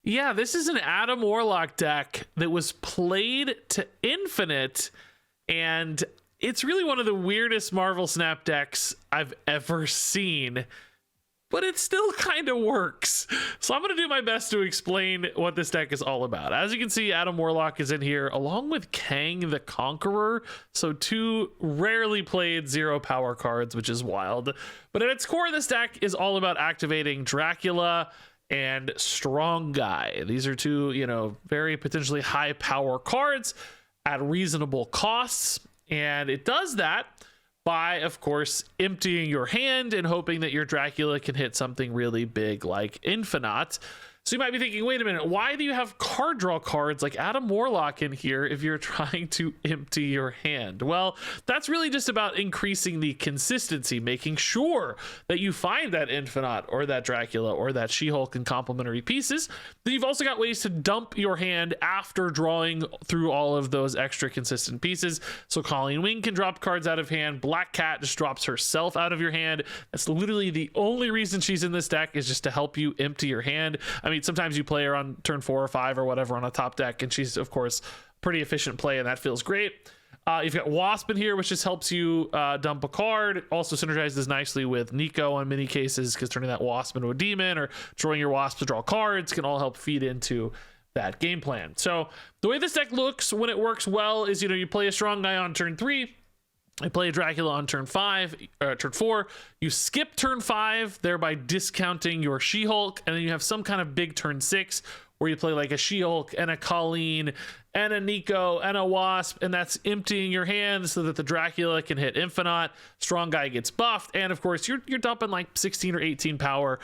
Yeah, this is an Adam Warlock deck that was played to infinite, and it's really one of the weirdest Marvel Snap decks I've ever seen, but it still kind of works. So I'm going to do my best to explain what this deck is all about. As you can see, Adam Warlock is in here along with Kang the Conqueror. So two rarely played 0 power cards, which is wild. But at its core, this deck is all about activating Dracula and Strong Guy. These are two, very potentially high power cards at reasonable costs. And it does that by, of course, emptying your hand and hoping that your Dracula can hit something really big like Infinite. So you might be thinking, wait a minute, why do you have card draw cards like Adam Warlock in here if you're trying to empty your hand? Well, that's really just about increasing the consistency, making sure that you find that Infinite or that Dracula or that She-Hulk in complementary pieces. Then you've also got ways to dump your hand after drawing through all of those extra consistent pieces. So Colleen Wing can drop cards out of hand. Black Cat just drops herself out of your hand. That's literally the only reason she's in this deck, is just to help you empty your hand. I mean, sometimes you play her on turn 4 or 5 or whatever on a top deck, and she's, of course, pretty efficient play, and that feels great. You've got Wasp in here, which just helps you dump a card. Also synergizes nicely with Nico on many cases, because turning that Wasp into a demon or drawing your Wasp to draw cards can all help feed into that game plan. So the way this deck looks when it works well is, you play a Strong Guy on turn 3. I play Dracula on turn 4. You skip turn 5, thereby discounting your She-Hulk, and then you have some kind of big turn 6 where you play like a She-Hulk and a Colleen and a Nico and a Wasp, and that's emptying your hand so that the Dracula can hit Infinite. Strong Guy gets buffed, and of course you're dumping like 16 or 18 power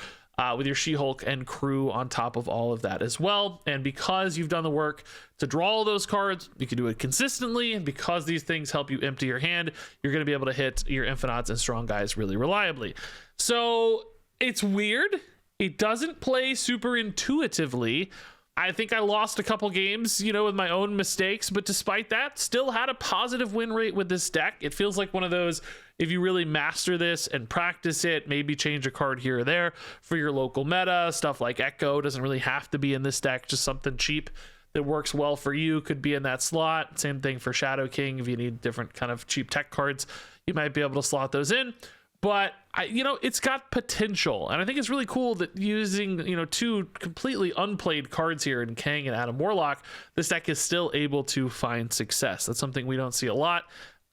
with your She-Hulk and crew on top of all of that as well. And because you've done the work to draw all those cards, you can do it consistently, and because these things help you empty your hand, you're going to be able to hit your Infinites and Strong Guys really reliably. So it's weird. It doesn't play super intuitively. I think I lost a couple games, with my own mistakes, but despite that, still had a positive win rate with this deck. It feels like one of those, if you really master this and practice it, maybe change a card here or there for your local meta. Stuff like Echo doesn't really have to be in this deck, just something cheap that works well for you could be in that slot. Same thing for Shadow King. If you need different kind of cheap tech cards, you might be able to slot those in. But it's got potential, and I think it's really cool that using two completely unplayed cards here in Kang and Adam Warlock, this deck is still able to find success. That's something we don't see a lot,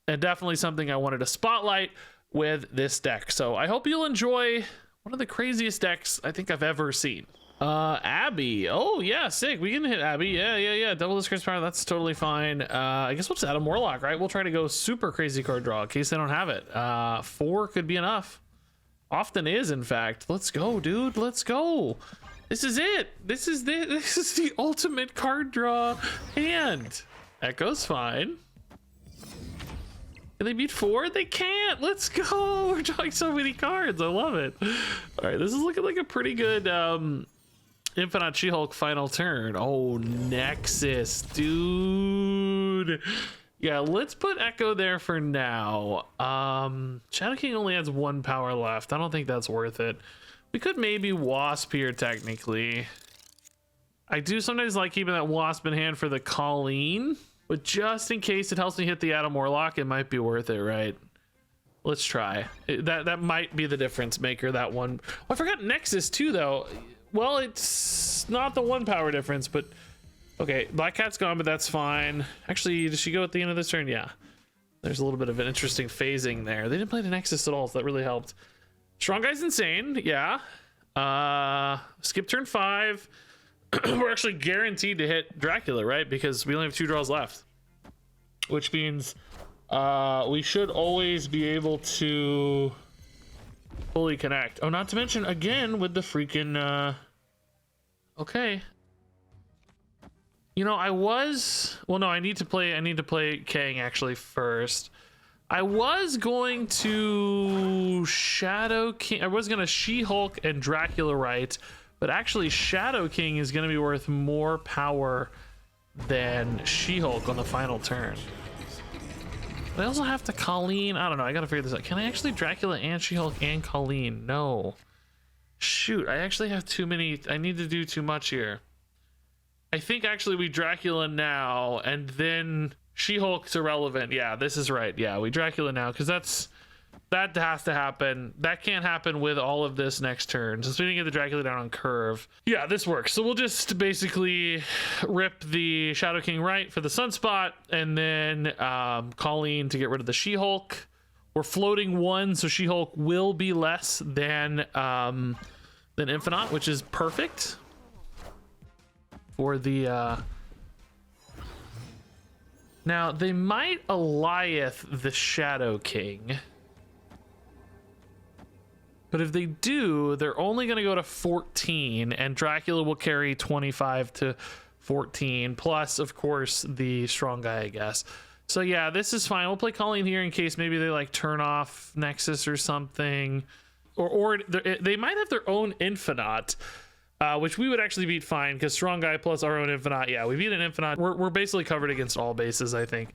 and definitely something I wanted to spotlight with this deck. So I hope you'll enjoy one of the craziest decks I think I've ever seen. Abby. Oh yeah, sick. We can hit Abby. Yeah. Double disgrace power. That's totally fine. I guess we'll just Adam Warlock, right? We'll try to go super crazy card draw in case they don't have it. 4 could be enough. Often is, in fact. Let's go, dude. Let's go. This is it. This is the ultimate card draw hand. Echo's fine. Can they beat 4? They can't. Let's go. We're drawing so many cards. I love it. All right, this is looking like a pretty good Infinite She-Hulk final turn. Oh, Nexus, dude. Yeah, let's put Echo there for now. Shadow King only has 1 power left. I don't think that's worth it. We could maybe Wasp here, technically. I do sometimes like keeping that Wasp in hand for the Colleen, but just in case it helps me hit the Adam Warlock, it might be worth it, right? Let's try. That might be the difference maker, that one. Oh, I forgot Nexus too, though. Well, it's not the 1 power difference, but okay, Black Cat's gone, but that's fine. Actually, does she go at the end of this turn? Yeah. There's a little bit of an interesting phasing there. They didn't play the Nexus at all, so that really helped. Strong Guy's insane, yeah. Skip turn 5. We're actually guaranteed to hit Dracula, right? Because we only have 2 draws left, which means we should always be able to fully connect. Oh, not to mention again with the freaking okay. I need to play Kang actually first. I was going to Shadow King. I was gonna She-Hulk and Dracula, right? But actually Shadow King is gonna be worth more power than She-Hulk on the final turn. But I also have to Colleen. I don't know. I gotta figure this out. Can I actually Dracula and She-Hulk and Colleen? No. Shoot, I actually have too many. I need to do too much here. I think actually we Dracula now, and then She-Hulk's irrelevant. Yeah, this is right. Yeah, we Dracula now, because that has to happen. That can't happen with all of this next turn, since we didn't get the Dracula down on curve. Yeah, this works. So we'll just basically rip the Shadow King right for the Sunspot, and then Colleen to get rid of the She-Hulk. We're floating 1, so She-Hulk will be less than Infinite, which is perfect for the now they might Eliath the Shadow King, but if they do, they're only going to go to 14, and Dracula will carry 25 to 14 plus, of course, the strong guy, I guess. So yeah, this is fine. We'll play Colleen here in case maybe they like turn off Nexus or something, or they might have their own Infinite, which we would actually beat fine, because strong guy plus our own Infinite. Yeah, we beat an Infinite. We're basically covered against all bases, I think.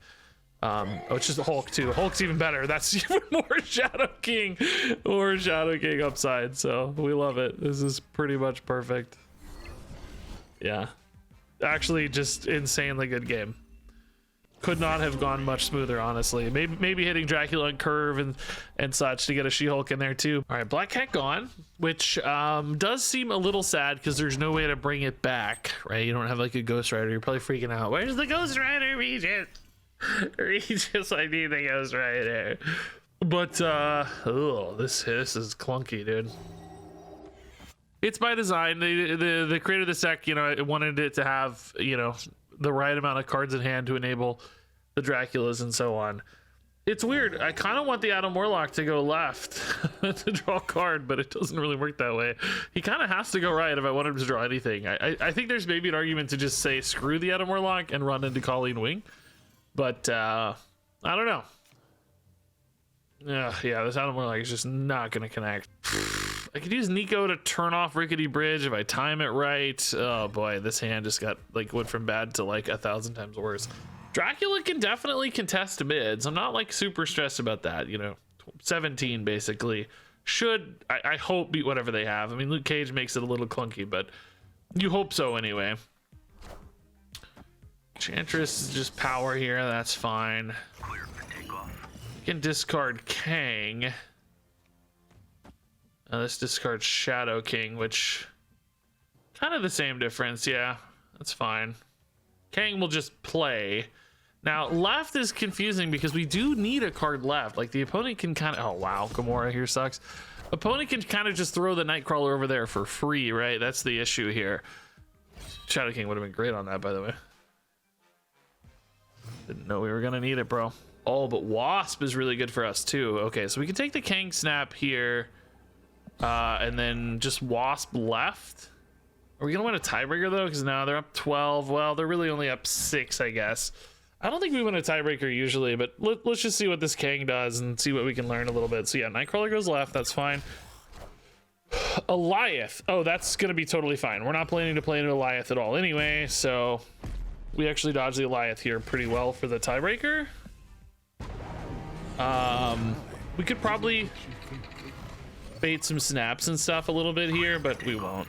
Oh, it's just the Hulk too. Hulk's even better. That's even more Shadow King or Shadow King upside. So we love it. This is pretty much perfect. Yeah, actually, just insanely good game. Could not have gone much smoother, honestly. Maybe hitting Dracula on curve and such to get a She-Hulk in there too. All right, Black Cat gone, which does seem a little sad because there's no way to bring it back, right? You don't have like a Ghost Rider. You're probably freaking out. Where's the Ghost Rider, Regis? Regis, I need the Ghost Rider. But oh, this is clunky, dude. It's by design. The creator of this deck, you know, it wanted it to have, you know, the right amount of cards in hand to enable the Draculas and so on. It's weird. I kind of want the Adam Warlock to go left to draw a card, but it doesn't really work that way. He kind of has to go right if I want him to draw anything. I think there's maybe an argument to just say screw the Adam Warlock and run into Colleen Wing, but I don't know. Yeah, this Adam Warlock is just not going to connect. I could use Nico to turn off Rickety Bridge if I time it right. Oh boy, this hand just got like went from bad to like 1,000 times worse. Dracula can definitely contest mids. I'm not like super stressed about that. You know, 17 basically should, I hope, beat whatever they have. I mean, Luke Cage makes it a little clunky, but you hope so anyway. Enchantress is just power here. That's fine. You can discard Kang. Let's discard Shadow King, which kind of the same difference. Yeah, that's fine. Kang will just play. Now, left is confusing because we do need a card left. Like the opponent can kind of, oh wow, Gamora here sucks. Opponent can kind of just throw the Nightcrawler over there for free, right? That's the issue here. Shadow King would have been great on that, by the way. Didn't know we were gonna need it, bro. Oh, but Wasp is really good for us too. Okay, so we can take the Kang Snap here. And then just Wasp left. Are we gonna win a tiebreaker though? Because now they're up 12. Well, they're really only up 6, I guess. I don't think we win a tiebreaker usually, but let's just see what this Kang does and see what we can learn a little bit. So yeah, Nightcrawler goes left. That's fine. Eliath. Oh, that's gonna be totally fine. We're not planning to play into Eliath at all anyway, so we actually dodged the Eliath here pretty well for the tiebreaker. We could probably bait some snaps and stuff a little bit here, but we won't.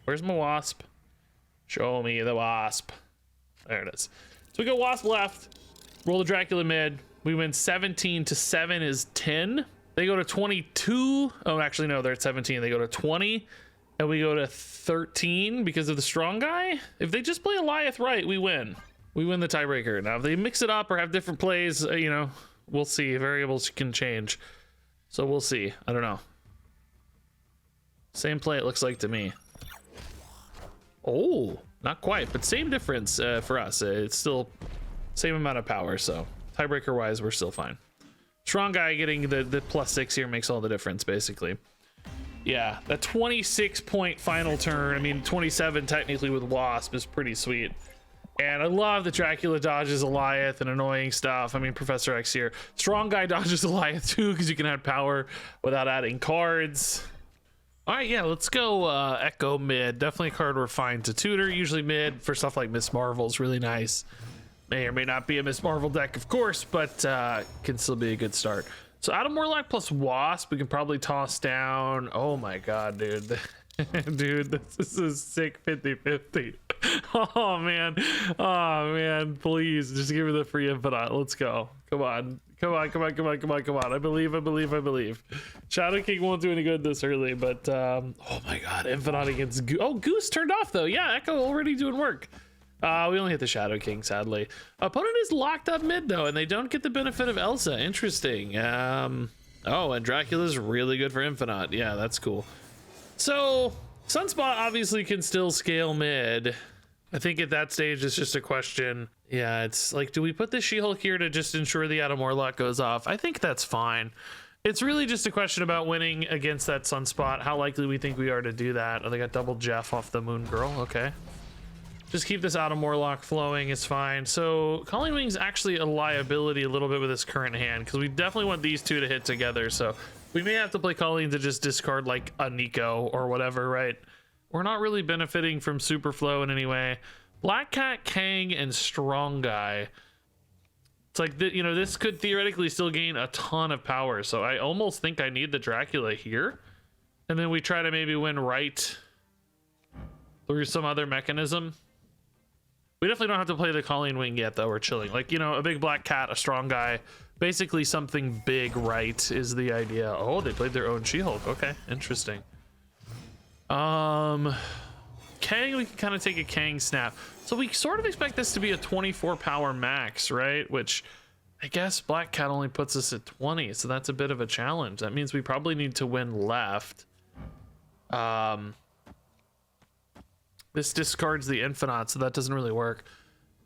Where's my Wasp? Show me the Wasp. There it is. So we go Wasp left, roll the Dracula mid. We win 17 to 7 is 10. They go to 22. Oh, actually, no, they're at 17. They go to 20, and we go to 13 because of the strong guy. If they just play Eliath right, we win. We win the tiebreaker. Now, if they mix it up or have different plays, you know, we'll see. Variables can change. So we'll see. I don't know. Same play it looks like to me. Oh, not quite, but same difference for us. It's still same amount of power, so tiebreaker wise, we're still fine. Strong guy getting the +6 here makes all the difference, basically. Yeah, that 26 point final turn, I mean 27 technically with Wasp is pretty sweet. And I love that Dracula dodges Eliath and annoying stuff. I mean, Professor X here. Strong guy dodges Eliath too, because you can add power without adding cards. All right, yeah, let's go Echo mid. Definitely a card we're fine to tutor. Usually mid for stuff like Miss Marvel is really nice. May or may not be a Miss Marvel deck, of course, but can still be a good start. So Adam Warlock plus Wasp, we can probably toss down. Oh my god, dude. Dude, this is sick 50-50. Oh man, please just give me the free infinite. Let's go. Come on. I believe. Shadow King won't do any good this early, but oh my god, infinite against Goose turned off though. Yeah, Echo already doing work. We only hit the Shadow King, sadly. Opponent is locked up mid though, and they don't get the benefit of Elsa. Interesting. Oh, and Dracula's really good for infinite. Yeah, that's cool. So Sunspot obviously can still scale mid. I think at that stage it's just a question. Yeah, it's like, do we put the She-Hulk here to just ensure the Adam Warlock goes off? I think that's fine. It's really just a question about winning against that Sunspot, how likely we think we are to do that. Oh, they got double Jeff off the Moon Girl. Okay. Just keep this Adam Warlock flowing is fine. So Calling Wing's actually a liability a little bit with this current hand, because we definitely want these two to hit together. So we may have to play Colleen to just discard like a Nico or whatever, right? We're not really benefiting from Super Flow in any way. Black Cat, Kang, and Strong Guy. It's like, you know, this could theoretically still gain a ton of power. So I almost think I need the Dracula here. And then we try to maybe win right through some other mechanism. We definitely don't have to play the Colleen Wing yet, though. We're chilling. Like, you know, a big Black Cat, a Strong Guy. Basically something big right is the idea. Oh, they played their own She-Hulk. Okay, interesting. Kang, we can kind of take a Kang snap. So we sort of expect this to be a 24 power max, right? Which I guess Black Cat only puts us at 20, so that's a bit of a challenge. That means we probably need to win left. This discards the infinite, so that doesn't really work.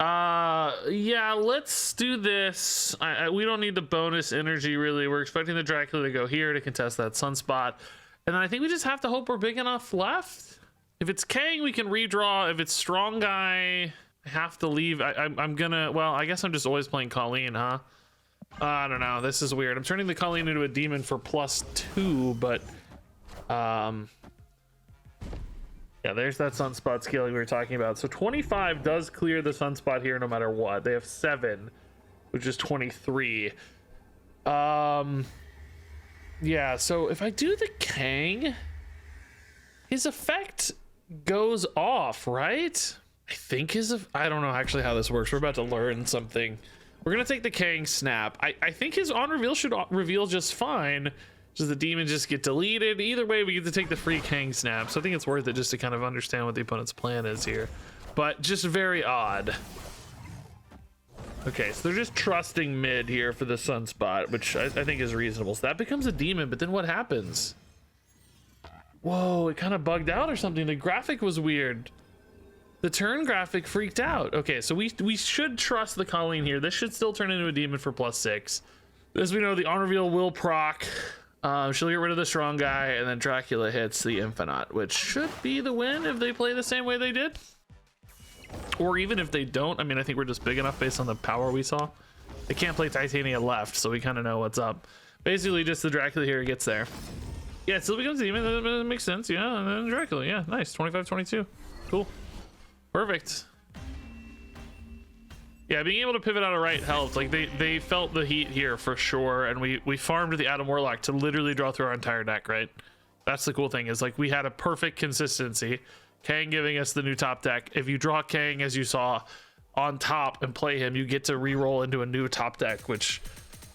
Yeah, let's do this. We don't need the bonus energy, really. We're expecting the Dracula to go here to contest that Sunspot. And then I think we just have to hope we're big enough left. If it's Kang, we can redraw. If it's Strong Guy, I have to leave. I'm gonna, well, I guess I'm just always playing Colleen, huh? I don't know. This is weird. I'm turning the Colleen into a demon for +2, but yeah, there's that Sunspot scaling we were talking about. So 25 does clear the Sunspot here no matter what. They have 7, which is 23. Yeah, so if I do the Kang, his effect goes off, right? I think I don't know actually how this works. We're about to learn something. We're gonna take the Kang snap. I think his on reveal should reveal just fine. Does the demon just get deleted? Either way, we get to take the free Kang snap. So I think it's worth it just to kind of understand what the opponent's plan is here. But just very odd. Okay, so they're just trusting mid here for the Sunspot, which I think is reasonable. So that becomes a demon, but then what happens? Whoa, it kind of bugged out or something. The graphic was weird. The turn graphic freaked out. Okay, so we should trust the Colleen here. This should still turn into a demon for +6. As we know, the on reveal will proc. She'll get rid of the Strong Guy, and then Dracula hits the infinite, which should be the win if they play the same way they did. Or even if they don't. I mean, I think we're just big enough based on the power we saw. They can't play Titania left, so we kind of know what's up. Basically, just the Dracula here gets there. Yeah, it still becomes a demon. That makes sense. Yeah, and then Dracula. Yeah, nice. 25-22. Cool. Perfect. Yeah, being able to pivot out of right helped. Like, they felt the heat here for sure, and we farmed the Adam Warlock to literally draw through our entire deck, right? That's the cool thing, is like we had a perfect consistency. Kang giving us the new top deck. If you draw Kang, as you saw, on top and play him, you get to re-roll into a new top deck, which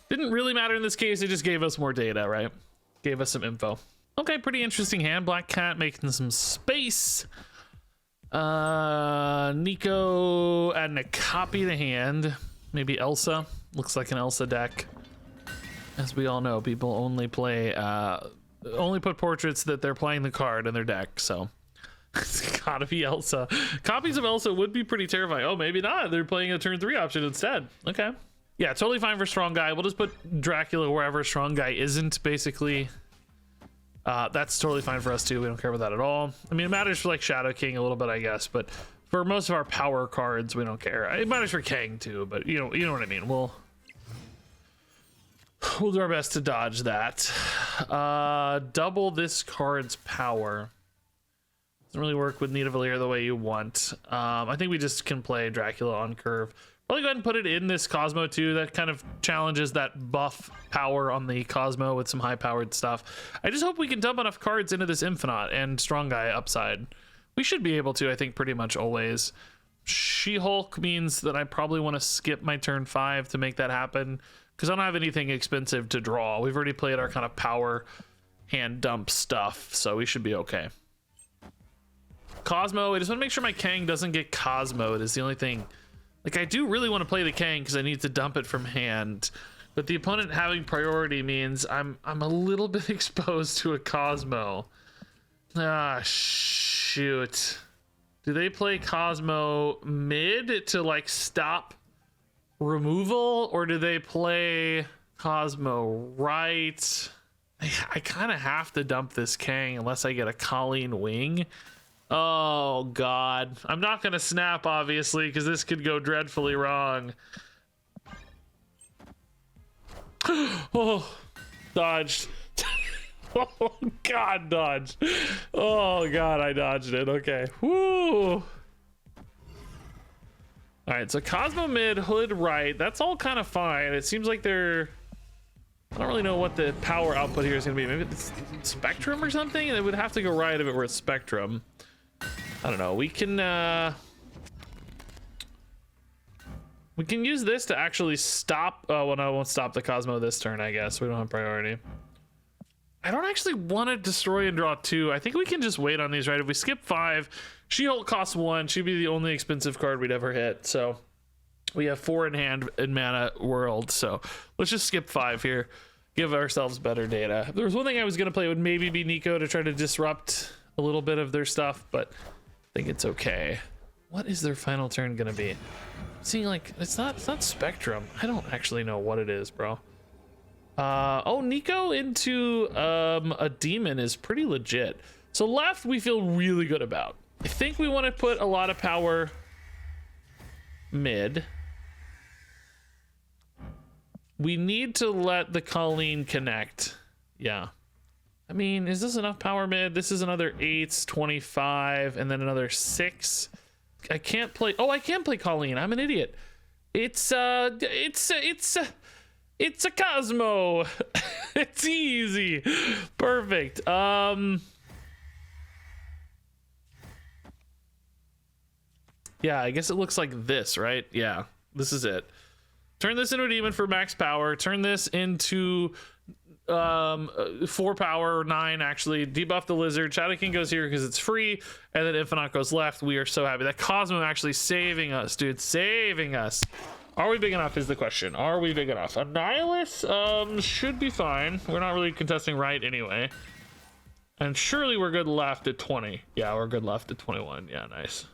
didn't really matter in this case. It just gave us more data, right? Gave us some info. Okay, pretty interesting hand. Black Cat making some space. Nico adding a copy to hand. Maybe Elsa. Looks like an Elsa deck. As we all know, people only play only put portraits that they're playing the card in their deck, so it's gotta be Elsa. Copies of Elsa would be pretty terrifying. Oh, maybe not. They're playing a turn 3 option instead. Okay. Yeah, totally fine for Strong Guy. We'll just put Dracula wherever Strong Guy isn't, basically. That's totally fine for us too. We don't care about that at all. I mean, it matters for like Shadow King a little bit, I guess, but for most of our power cards, we don't care. It matters for Kang too, but you know what I mean. We'll do our best to dodge that. Double this card's power. Doesn't really work with Nita Valier the way you want. I think we just can play Dracula on curve. I'll go ahead and put it in this Cosmo too. That kind of challenges that buff power on the Cosmo with some high powered stuff. I just hope we can dump enough cards into this Infinite and Strong Guy upside. We should be able to, I think, pretty much always. She-Hulk means that I probably want to skip my turn 5 to make that happen, because I don't have anything expensive to draw. We've already played our kind of power hand dump stuff, so we should be okay. Cosmo, I just want to make sure my Kang doesn't get Cosmoed is the only thing. Like, I do really want to play the Kang because I need to dump it from hand, but the opponent having priority means I'm a little bit exposed to a Cosmo. Ah, shoot. Do they play Cosmo mid to like stop removal, or do they play Cosmo right? I kind of have to dump this Kang unless I get a Colleen Wing. Oh god, I'm not gonna snap obviously because this could go dreadfully wrong. Oh, dodged. Oh god, dodged. Oh god, I dodged it. Okay. Woo. All right, so Cosmo mid, Hood right. That's all kind of fine. It seems like they're, I don't really know what the power output here is going to be. Maybe it's Spectrum or something? It would have to go right if it were Spectrum. I don't know. We can use this to actually stop. Oh, well, no, it won't stop the Cosmo this turn, I guess. We don't have priority. I don't actually want to destroy and draw 2. I think we can just wait on these, right? If we skip 5, She-Hulk costs 1. She'd be the only expensive card we'd ever hit. So we have 4 in hand in Mana World. So let's just skip 5 here. Give ourselves better data. If there was one thing I was going to play, it would maybe be Nico to try to disrupt a little bit of their stuff, but I think it's okay. What is their final turn going to be? Seeing like, it's not Spectrum. I don't actually know what it is, bro. Oh, Nico into a demon is pretty legit. So left we feel really good about. I think we want to put a lot of power mid. We need to let the Colleen connect. Yeah. I mean, is this enough power mid? This is another 8, 25, and then another 6. I can't play. Oh, I can play Colleen. I'm an idiot. It's a Cosmo. It's easy. Perfect. Yeah, I guess it looks like this, right? Yeah, this is it. Turn this into a demon for max power. Turn this into 4 power, 9 actually. Debuff the lizard. Shadow King goes here because it's free, and then Infinite goes left. We are so happy. That Cosmo actually saving us, dude. Saving us. Are we big enough is the question. Are we big enough? Annihilus should be fine. We're not really contesting right anyway. And surely we're good left at 20. Yeah, we're good left at 21. Yeah, nice.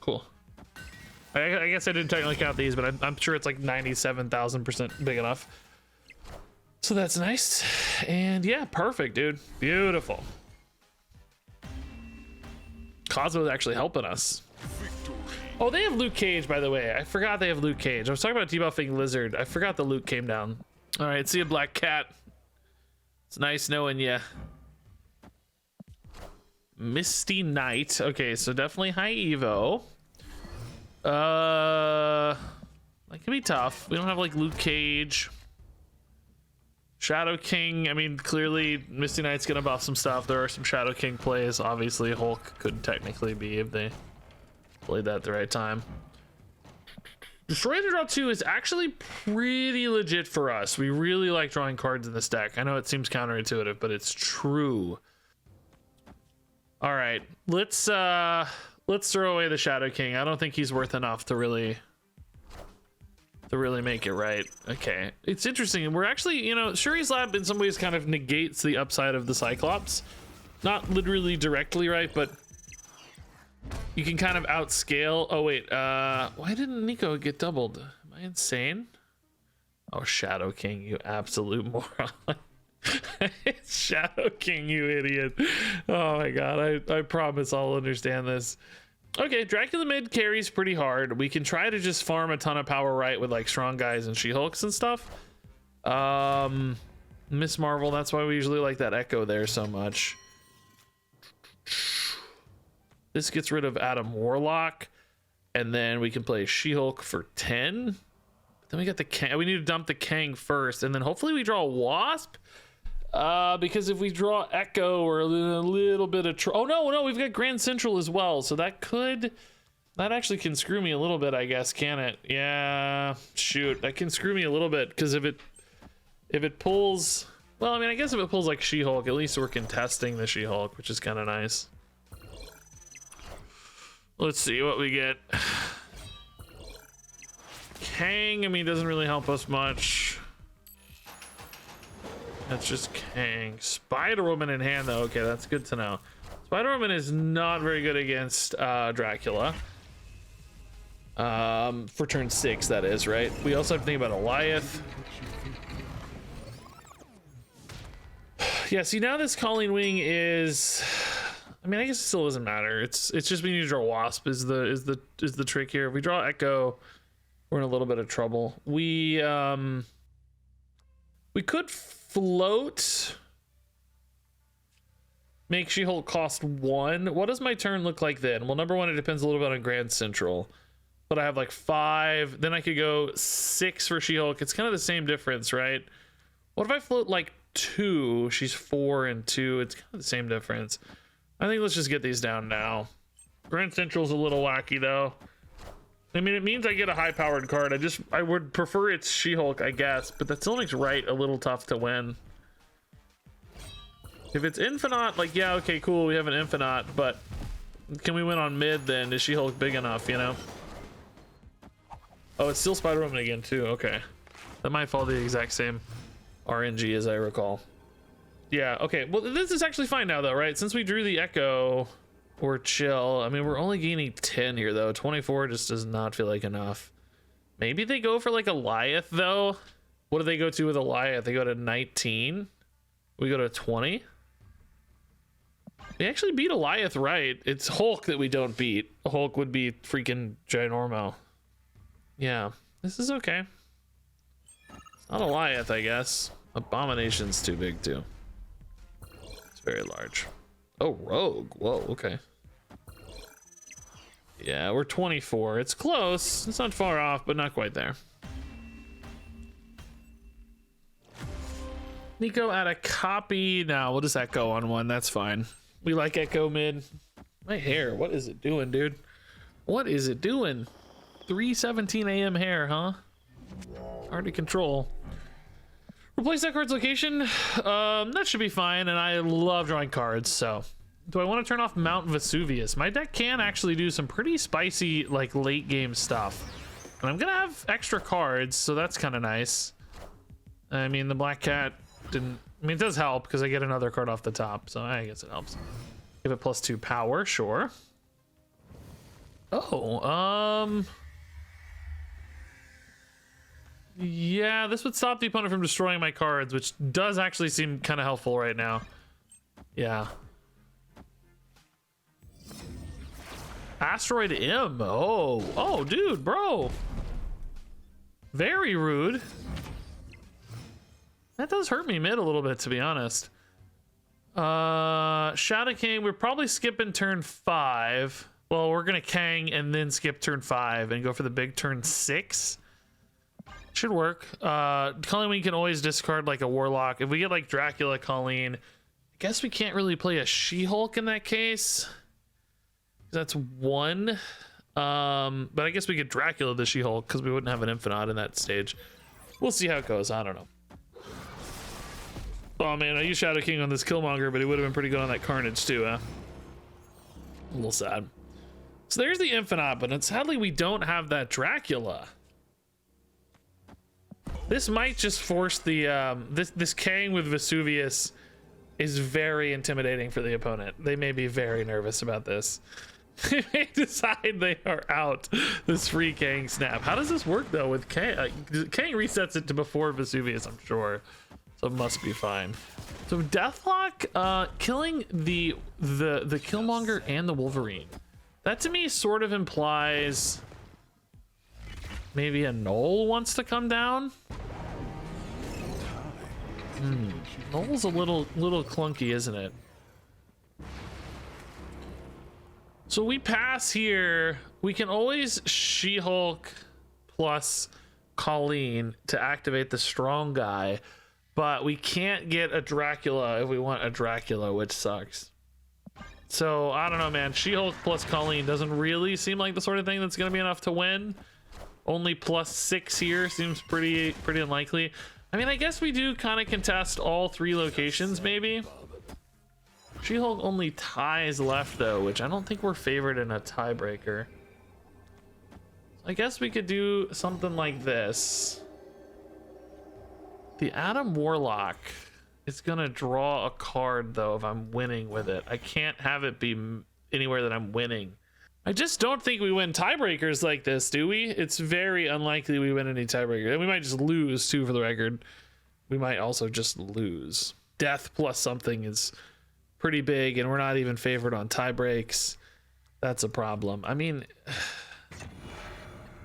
Cool. I guess I didn't technically count these, but I'm sure it's like 97,000% big enough. So that's nice. And yeah, perfect, dude. Beautiful. Cosmo's actually helping us. Oh, they have Luke Cage, by the way. I forgot they have Luke Cage. I was talking about debuffing Lizard. I forgot the Luke came down. All right, see you, Black Cat. It's nice knowing you. Misty Knight. Okay, so definitely high Evo. That can be tough. We don't have like Luke Cage. Shadow King, I mean, clearly Misty Knight's gonna buff some stuff. There are some Shadow King plays. Obviously Hulk could technically be if they played that at the right time. Destroy the Draw 2 is actually pretty legit for us. We really like drawing cards in this deck. I know it seems counterintuitive, but it's true. All right, let's throw away the Shadow King. I don't think he's worth enough to really make it right. Okay, it's interesting. We're actually, you know, Shuri's Lab in some ways kind of negates the upside of the Cyclops. Not literally directly right, but you can kind of outscale. Oh wait, why didn't Nico get doubled? Am I insane? Oh, Shadow King, you absolute moron. It's Shadow King, you idiot. Oh my god, I promise I'll understand this. Okay, Dracula mid carries pretty hard. We can try to just farm a ton of power right with like strong guys and She-Hulks and stuff. Miss Marvel, that's why we usually like that Echo there so much. This gets rid of Adam Warlock. and then we can play She-Hulk for 10. Then we got the Kang. We need to dump the Kang first, and then hopefully we draw a Wasp. Because if we draw Echo or a little bit of oh no, we've got Grand Central as well, so that actually can screw me a little bit, I guess, can it? Yeah, shoot, that can screw me a little bit, because if it pulls, well, I mean, I guess if it pulls like She-Hulk, at least we're contesting the She-Hulk, which is kind of nice. Let's see what we get. Kang, I mean, doesn't really help us much. That's just Kang. Spider-Woman in hand, though. Okay, that's good to know. Spider-Woman is not very good against Dracula. For turn 6, that is, right? We also have to think about Goliath. Yeah, see, now this Calling Wing is... I mean, I guess it still doesn't matter. It's just we need to draw Wasp is the trick here. If we draw Echo, we're in a little bit of trouble. We could float, make She-Hulk cost 1. What does my turn look like then? Well, number 1, it depends a little bit on Grand Central, but I have like 5. Then I could go 6 for She-Hulk. It's kind of the same difference, right? What if I float like 2? She's 4 and 2. It's kind of the same difference. I think let's just get these down now. Grand Central's a little wacky though. I mean, it means I get a high-powered card. I would prefer it's She-Hulk, I guess, but that still makes right a little tough to win. If it's Infinite, like, yeah, okay, cool, we have an Infinite, but can we win on mid then? Is She-Hulk big enough, you know? Oh, it's still Spider-Woman again, too. Okay. That might follow the exact same RNG as I recall. Yeah, okay. Well, this is actually fine now, though, right? Since we drew the Echo... Or chill. I mean, we're only gaining 10 here, though. 24 just does not feel like enough. Maybe they go for like a Goliath, though. What do they go to with a Goliath? They go to 19. We go to 20. We actually beat Goliath, right? It's Hulk that we don't beat. Hulk would be freaking ginormo. Yeah, this is okay. It's not Goliath, I guess. Abomination's too big, too. It's very large. Oh, Rogue. Whoa, okay. Yeah, we're 24. It's close. It's not far off, but not quite there. Nico add a copy. No, we'll just Echo on 1. That's fine. We like Echo mid. My hair, what is it doing, dude? What is it doing? 3:17 a.m. hair, huh? Hard to control. Replace that card's location. That should be fine, and I love drawing cards, so... Do I want to turn off Mount Vesuvius? My deck can actually do some pretty spicy, like, late game stuff. And I'm gonna have extra cards, so that's kind of nice. I mean, the Black Cat didn't... I mean, it does help, because I get another card off the top, so I guess it helps. Give it +2 power, sure. Oh, yeah, this would stop the opponent from destroying my cards, which does actually seem kind of helpful right now. Yeah. Asteroid M. Oh, dude, bro. Very rude. That does hurt me mid a little bit, to be honest. Shadow King, we're probably skipping turn 5. Well, we're gonna Kang and then skip turn 5 and go for the big turn 6. Should work. Colleen can always discard like a Warlock. If we get like Dracula Colleen, I guess we can't really play a She-Hulk in that case. That's 1. But I guess we get Dracula the She-Hulk because we wouldn't have an Infinite in that stage. We'll see how it goes. I don't know. Oh man, I used Shadow King on this Killmonger, but he would have been pretty good on that Carnage too, huh? A little sad. So there's the Infinite, but sadly we don't have that Dracula. This might just force the this Kang with Vesuvius is very intimidating for the opponent. They may be very nervous about this. They may decide they are out this free Kang snap. How does this work though with Kang? Kang resets it to before Vesuvius, I'm sure, so it must be fine. So Deathlock killing the Killmonger and the Wolverine. That to me sort of implies maybe a Null wants to come down. Null's a little clunky, isn't it? So we pass here. We can always She-Hulk plus Colleen to activate the strong guy, but we can't get a Dracula if we want a Dracula, which sucks. So I don't know, man. She-Hulk plus Colleen doesn't really seem like the sort of thing that's going to be enough to win. Only +6 here seems pretty unlikely. I mean, I guess we do kind of contest all 3 locations, maybe. She-Hulk only ties left, though, which I don't think we're favored in a tiebreaker. I guess we could do something like this. The Adam Warlock is going to draw a card, though, if I'm winning with it. I can't have it be anywhere that I'm winning. I just don't think we win tiebreakers like this, do we? It's very unlikely we win any tiebreakers. And we might just lose, too, for the record. We might also just lose. Death plus something is pretty big, and we're not even favored on tie breaks. That's a problem. I mean,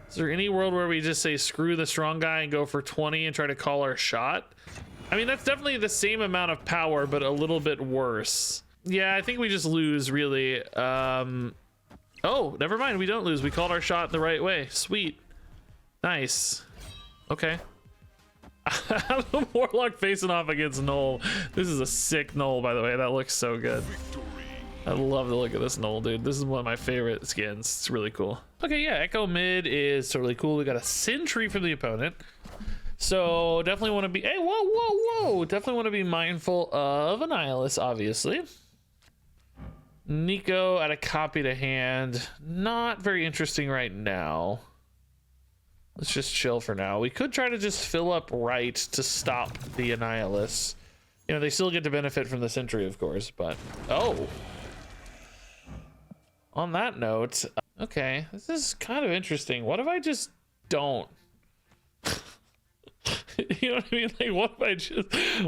is there any world where we just say screw the strong guy and go for 20 and try to call our shot? I mean, that's definitely the same amount of power, but a little bit worse. Yeah, I think we just lose, really. Oh, never mind. We don't lose. We called our shot the right way. Sweet. Nice. Okay. Adam Warlock facing off against Null. This is a sick Null, by the way. That looks so good. I love the look of this Null, dude. This is one of my favorite skins. It's really cool. Okay, yeah, Echo mid is totally cool. We got a Sentry from the opponent. So definitely want to be... Hey, whoa. Definitely want to be mindful of Annihilus, obviously. Nico at a copy to hand. Not very interesting right now. Let's just chill for now. We could try to just fill up right to stop the Annihilus. You know, they still get to benefit from the Sentry, of course, but... Oh! On that note... Okay, this is kind of interesting. What if I just don't? You know what I mean? Like,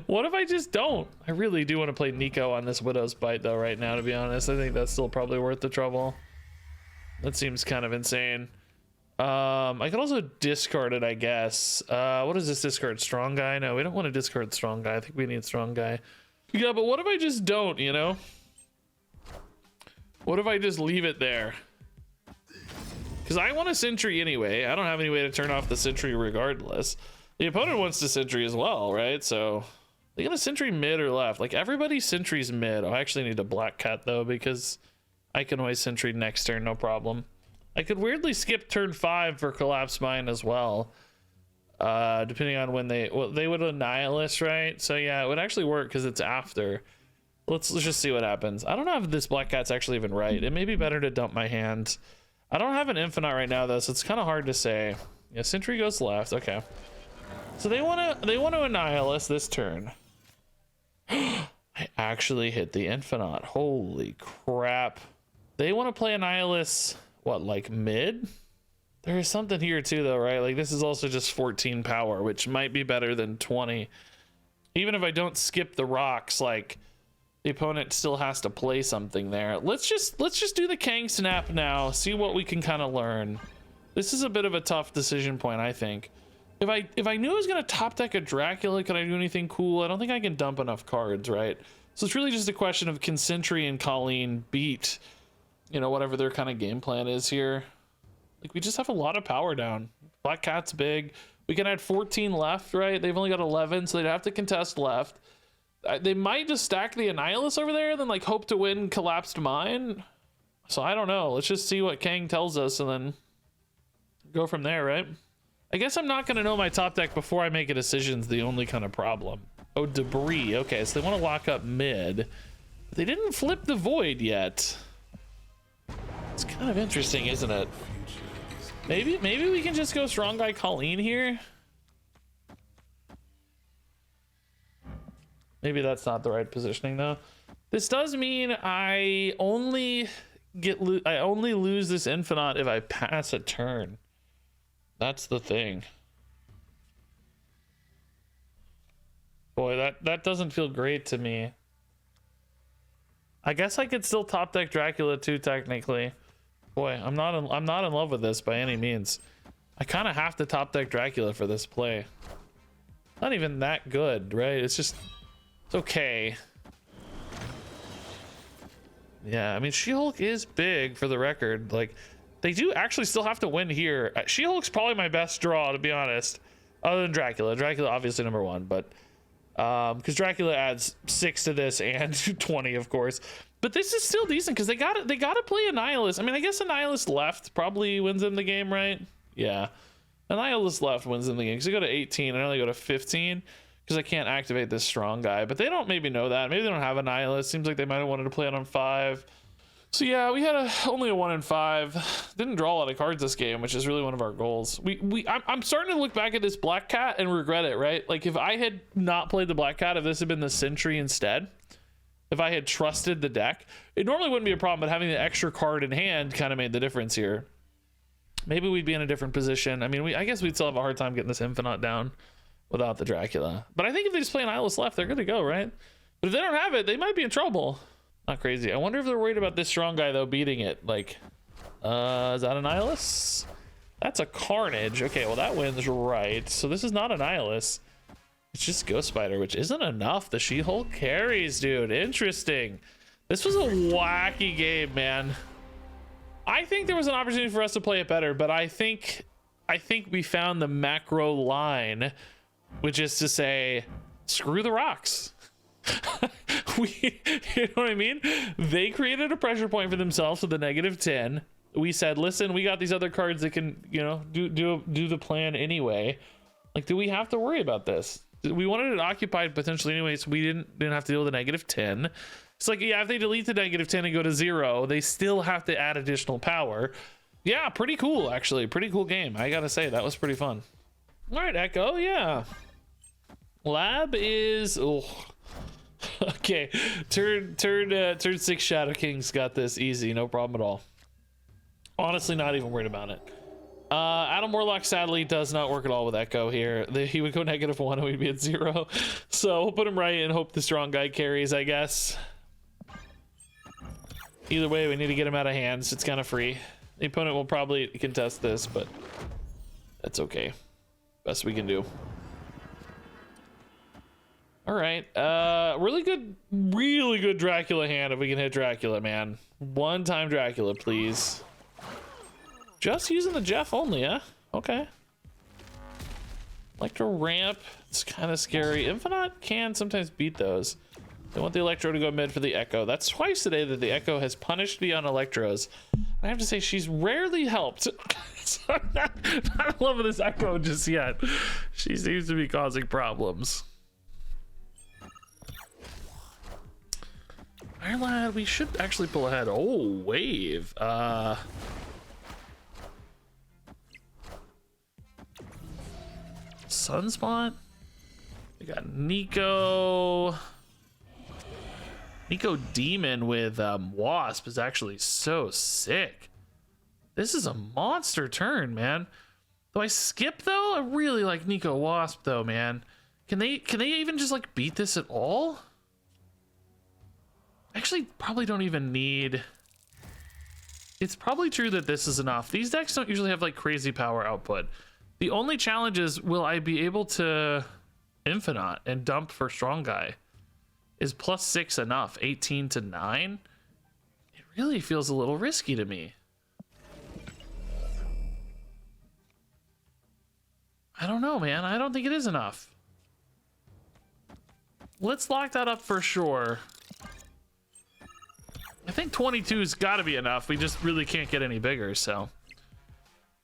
what if I just don't? I really do want to play Nico on this Widow's Bite, though, right now, to be honest. I think that's still probably worth the trouble. That seems kind of insane. I could also discard it, I guess. What does this discard? Strong guy? No, we don't want to discard strong guy. I think we need strong guy. Yeah, but what if I just don't, you know? What if I just leave it there? Because I want a Sentry anyway. I don't have any way to turn off the Sentry regardless. The opponent wants to Sentry as well, right? So they got a Sentry mid or left. Like, everybody's Sentry's mid. I actually need a Black Cat, though, because I can always Sentry next turn, no problem. I could weirdly skip turn 5 for Collapse Mine as well. Depending on when they... Well, they would Annihilus, right? So, yeah, it would actually work because it's after. Let's just see what happens. I don't know if this Black Cat's actually even right. It may be better to dump my hand. I don't have an Infinite right now, though, so it's kind of hard to say. Yeah, Sentry goes left. Okay. So they want to Annihilus this turn. I actually hit the Infinite. Holy crap. They want to play Annihilus, what, like mid? There is something here too, though, right? Like, this is also just 14 power, which might be better than 20. Even if I don't skip the rocks, like, the opponent still has to play something there. Let's just do the Kang Snap now, see what we can kind of learn. This is a bit of a tough decision point, I think. If I knew I was gonna top deck a Dracula, could I do anything cool? I don't think I can dump enough cards, right? So it's really just a question of can Sentry and Colleen beat, you know, whatever their kind of game plan is here. Like, we just have a lot of power down. Black Cat's big. We can add 14 left, right? They've only got 11, so they'd have to contest left. They might just stack the Annihilus over there, then like hope to win Collapsed Mine. So I don't know. Let's just see what Kang tells us and then go from there, right? I guess I'm not going to know my top deck before I make a decision's the only kind of problem. Oh, Debris. Okay, so they want to lock up mid. They didn't flip the Void yet. It's kind of interesting, isn't it? Maybe we can just go Strong Guy Colleen here. Maybe that's not the right positioning, though. This does mean I only lose this Infinite if I pass a turn. That's the thing. Boy, that doesn't feel great to me. I guess I could still top deck Dracula too, technically. Boy, I'm not in love with this by any means. I kind of have to top deck Dracula for this play. Not even that good, right? It's okay. Yeah, I mean, She-Hulk is big, for the record. Like, They do actually still have to win here. She-Hulk's probably my best draw, to be honest, other than Dracula. Dracula obviously number one, but because Dracula adds 6 to this and 20, of course. But this is still decent because they gotta play Annihilus. I mean, I guess Annihilus left probably wins in the game, right? Yeah, Annihilus left wins in the game because they go to 18 and I only go to 15 because I can't activate this strong guy. But they don't maybe know that. Maybe they don't have Annihilus. Seems like they might have wanted to play it on 5. So yeah, we had only a 1 in 5. Didn't draw a lot of cards this game, which is really one of our goals. I'm starting to look back at this Black Cat and regret it, right? Like if I had not played the Black Cat, if this had been the Sentry instead, if I had trusted the deck, it normally wouldn't be a problem, but having the extra card in hand kind of made the difference here. Maybe we'd be in a different position. I mean, I guess we'd still have a hard time getting this Infinite down without the Dracula. But I think if they just play an Eyeless left, they're good to go, right? But if they don't have it, they might be in trouble. Not crazy. I wonder if they're worried about this strong guy, though, beating it. Like, is that an Eyeless? That's a Carnage. Okay, well, that wins right. So this is not an Eyeless. It's just Ghost Spider, which isn't enough. The She-Hulk carries, dude. Interesting. This was a wacky game, man. I think there was an opportunity for us to play it better, but I think we found the macro line, which is to say, screw the rocks. You know what I mean? They created a pressure point for themselves with the -10. We said, listen, we got these other cards that can, you know, do the plan anyway. Like, do we have to worry about this? We wanted it occupied potentially anyway, so we didn't have to deal with the -10. It's like, yeah, if they delete the -10 and go to 0, they still have to add additional power. Yeah, pretty cool, actually. Pretty cool game. I gotta say, that was pretty fun. All right, Echo, yeah. Lab is... Oh. Okay, turn 6 Shadow King's got this easy, no problem at all. Honestly, not even worried about it. Adam Warlock sadly does not work at all with Echo here. He would go -1 and we'd be at 0. So we'll put him right and hope the strong guy carries, I guess. Either way, we need to get him out of hands. It's kind of free. The opponent will probably contest this, but that's okay. Best we can do. All right, really good Dracula hand if we can hit Dracula, man. One time Dracula, please. Just using the Jeff only, huh? Okay. Electro ramp, it's kind of scary. Infinite can sometimes beat those. They want the Electro to go mid for the Echo. That's twice today that the Echo has punished me on Electros. I have to say, she's rarely helped. So I'm not in love with this Echo just yet. She seems to be causing problems. Iron Lad, we should actually pull ahead. Oh, wave. Sunspot. We got Nico Demon with Wasp is actually so sick. This is a monster turn, man. Do I skip though? I really like Nico Wasp though, man. Can they even just like beat this at all? Actually, probably don't even need. It's probably true that this is enough. These decks don't usually have like crazy power output. The only challenge is, will I be able to Infinite and dump for strong guy? Is +6 enough? 18 to 9? It really feels a little risky to me. I don't know, man. I don't think it is enough. Let's lock that up for sure. I think 22's got to be enough. We just really can't get any bigger, so.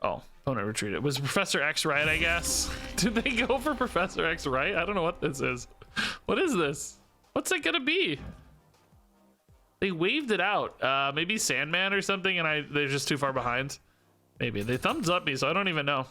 Oh, opponent retreated. Was Professor X right, I guess? Did they go for Professor X right? I don't know what this is. What is this? What's it gonna be? They waved it out. Maybe Sandman or something, and they're just too far behind. Maybe. They thumbs up me, so I don't even know.